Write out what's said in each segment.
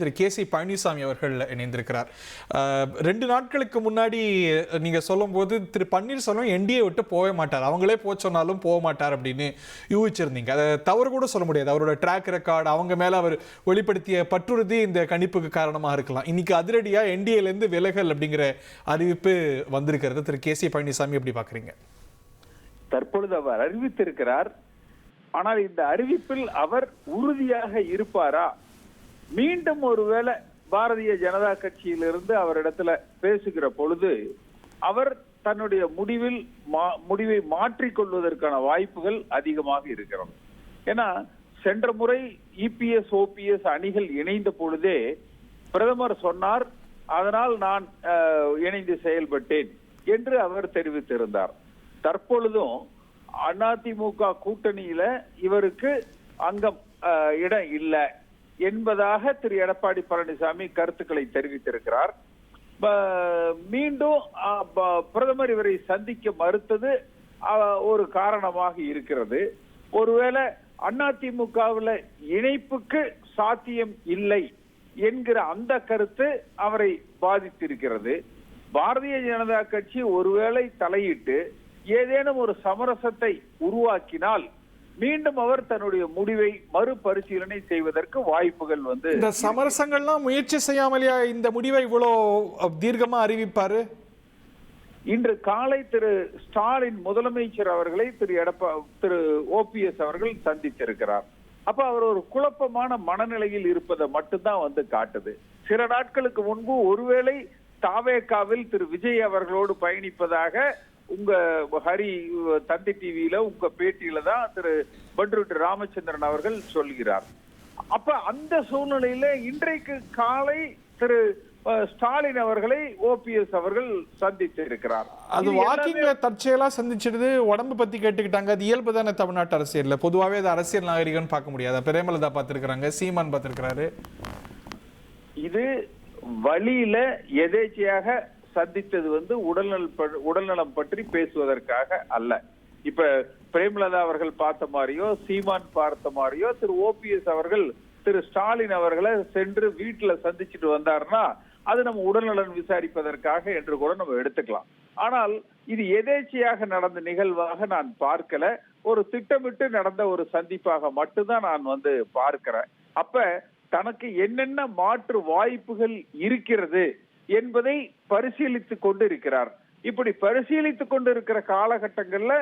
திரு KC. Palaniswami அவர்கள் இணைந்திருக்கிறார். 2 நாட்களுக்கு முன்னாடி நீங்க சொல்லும்போது திரு பன்னீர்செல்வம் என்டிஏ விட்டு போகவே மாட்டார், அவங்களே போக சொன்னாலும் போக மாட்டார் அப்படின்னு யூகிச்சிருந்தீங்க. அதை தவறு கூட சொல்ல முடியாது. அவரோட ட்ராக் ரெக்கார்டு, அவங்க மேல அவர் வெளிப்படுத்திய பற்றுறுதி இந்த கணிப்புக்கு காரணமாக இருக்கலாம். இன்னைக்கு அதிரடியா என்டிஏலேருந்து விலகல் அப்படிங்கிற அறிவிப்பு வந்திருக்கிறது. திரு கே.சி. பழனிசாமி எப்படி பாக்குறீங்க? தற்பொழுது அவர் அறிவித்திருக்கிறார். ஆனால் இந்த அறிவிப்பில் அவர் உறுதியாக இருப்பாரா? மீண்டும் ஒருவேளை பாரதிய ஜனதா கட்சியிலிருந்து அவரிடத்துல பேசுகிற பொழுது அவர் தன்னுடைய முடிவை மாற்றிக்கொள்வதற்கான வாய்ப்புகள் அதிகமாக இருக்கிறது. ஏன்னா சென்ற முறை இபிஎஸ் ஓபிஎஸ் அணிகள் இணைந்த பொழுதே பிரதமர் சொன்னார், அதனால் நான் இணைந்து செயல்பட்டேன் என்று அவர் தெரிவித்திருந்தார். தற்பொழுதும் அதிமுக கூட்டணியில இவருக்கு அங்கம் இடம் இல்லை என்பதாக திரு எடப்பாடி பழனிசாமி கருத்துக்களை தெரிவித்திருக்கிறார். மீண்டும் பிரதமர் இவரை சந்திக்க மறுத்தது ஒரு காரணமாக இருக்கிறது. ஒருவேளை அதிமுகவில் இணைப்புக்கு சாத்தியம் இல்லை என்கிற அந்த கருத்து அவரை பாதித்திருக்கிறது. பாரதிய ஜனதா கட்சி ஒருவேளை தலையிட்டு ஏதேனும் ஒரு சமரசத்தை உருவாக்கினால் மீண்டும் அவர் தன்னுடைய முடிவை மறுபரிசீலனை செய்வதற்கு வாய்ப்புகள் இந்த சமரசங்கள்லாம் முயற்சி செய்யாமலையா இந்த முடிவை இவ்வளவு தீர்க்கமா அறிவிப்பாரு? இன்று காலை திரு ஸ்டாலின் முதலமைச்சர் அவர்களை திரு ஓபிஎஸ் அவர்கள் சந்தித்திருக்கிறார். அப்ப அவர் ஒரு குழப்பமான மனநிலையில் இருப்பதை மட்டும்தான் காட்டுது. சில நாட்களுக்கு முன்பு ஒருவேளை தாவேகாவில் திரு விஜய் அவர்களோடு பயணிப்பதாக உங்க ஹரி தந்தி டிவியில உங்க பேட்டியில தான் திரு பண்ருட்டி ராமச்சந்திரன் அவர்கள் சொல்கிறார். அப்ப அந்த சூழ்நிலையில இன்றைக்கு காலை திரு ஸ்டாலின் அவர்களை ஓபிஎஸ் அவர்கள் சந்தித்து இருக்கிறார். அது வாக்கிங்ல தற்செயலா சந்திச்சிடுது, உடம்பு பத்தி கேட்டுக்கிட்டாங்க. அது இயல்பு தானே தமிழ்நாட்டு அரசியல்ல. பொதுவாகவே அது அரசியல் நாகரிகம் பார்க்க முடியாது. பிரேமலதா பார்த்திருக்கிறாங்க, சீமான் பார்த்திருக்கிறாரு. இது வழியில எதேச்சையாக சந்தித்தது உடல்நலம் பற்றி பேசுவதற்காக அல்ல. இப்ப பிரேமலதா அவர்கள் பார்த்த மாதிரியோ சீமான் பார்த்த மாதிரியோ திரு ஓபிஎஸ் அவர்கள் திரு ஸ்டாலின் அவர்களை சென்று வீட்டுல சந்திச்சுட்டு வந்தாருன்னா அது நம்ம உடல்நலன் விசாரிப்பதற்காக என்று கூட நம்ம எடுத்துக்கலாம். ஆனால் இது எதேச்சையாக நடந்த நிகழ்வாக நான் பார்க்கல. ஒரு திட்டமிட்டு நடந்த ஒரு சந்திப்பாக மட்டும்தான் நான் பார்க்கிறேன். அப்ப தனக்கு என்னென்ன மாற்று வாய்ப்புகள் இருக்கிறது என்பதை பரிசீலித்துக் கொண்டு இருக்கிறார். இப்படி பரிசீலித்துக் கொண்டு இருக்கிற காலகட்டங்கள்ல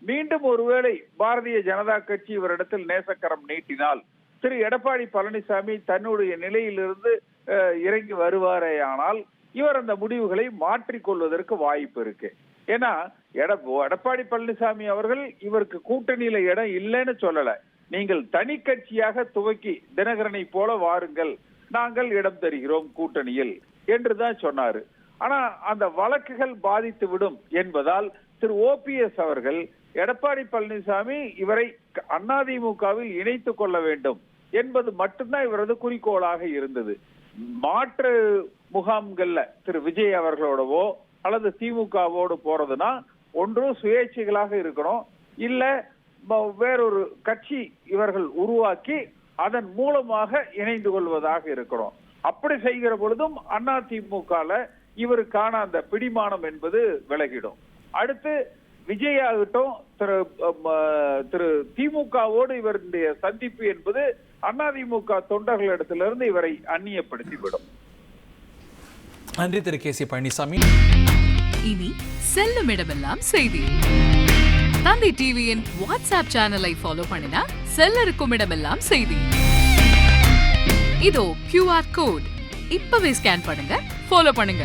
மீண்டும் ஒருவேளை பாரதிய ஜனதா கட்சி இவரிடத்தில் நேசக்கரம் நீட்டினால் திரு எடப்பாடி பழனிசாமி தன்னுடைய நிலையிலிருந்து இறங்கி வருவாரேயானால் இவர் அந்த முடிவுகளை மாற்றிக்கொள்வதற்கு வாய்ப்பு இருக்கு. ஏன்னா எடப்பாடி பழனிசாமி அவர்கள் இவருக்கு கூட்டணியில இடம் இல்லைன்னு சொல்லல. நீங்கள் தனி கட்சியாக துவக்கி தினகரனை போல வாருங்கள், நாங்கள் இடம் தருகிறோம் கூட்டணியில் என்றுதான் சொன்னாரு. ஆனா அந்த வழக்குகள் பாதித்து விடும் என்பதால் திரு ஓபிஎஸ் அவர்கள் எடப்பாடி பழனிசாமி இவரை அதிமுகவில் இணைத்துக் கொள்ள வேண்டும் என்பது மட்டும்தான் இவரது குறிக்கோளாக இருந்தது. மாற்று முகாம்கள்ல திரு விஜய் அவர்களோடவோ அல்லது திமுகவோடு போறதுன்னா ஒன்று சுயேட்சைகளாக இருக்கணும், இல்ல வேறொரு கட்சி இவர்கள் உருவாக்கி அதன் மூலமாக இணைந்து கொள்வதாக இருக்கணும். அப்படி செய்கிற பொழுதும் அதிமுகல இவருக்கான அந்த பிடிமானம் என்பது விலகிடும். அடுத்து விஜய் ஆகட்டும் திரு திமுகவோடு இவருடைய சந்திப்பு என்பது அதிமுக தொண்டர்களிடத்திலிருந்து இவரை அந்நியப்படுத்திவிடும். நன்றி திரு கே.சி. பழனிசாமி. இனி செல்லும் இடமெல்லாம் செய்தி. தந்தி டிவியின் வாட்ஸ்அப் சேனலை ஃபாலோ பண்ணினா செல்ல இருக்கும் இடமெல்லாம் செய்தி. இதோ QR கோட் இப்பவே ஸ்கேன் பண்ணுங்க, ஃபாலோ பண்ணுங்க.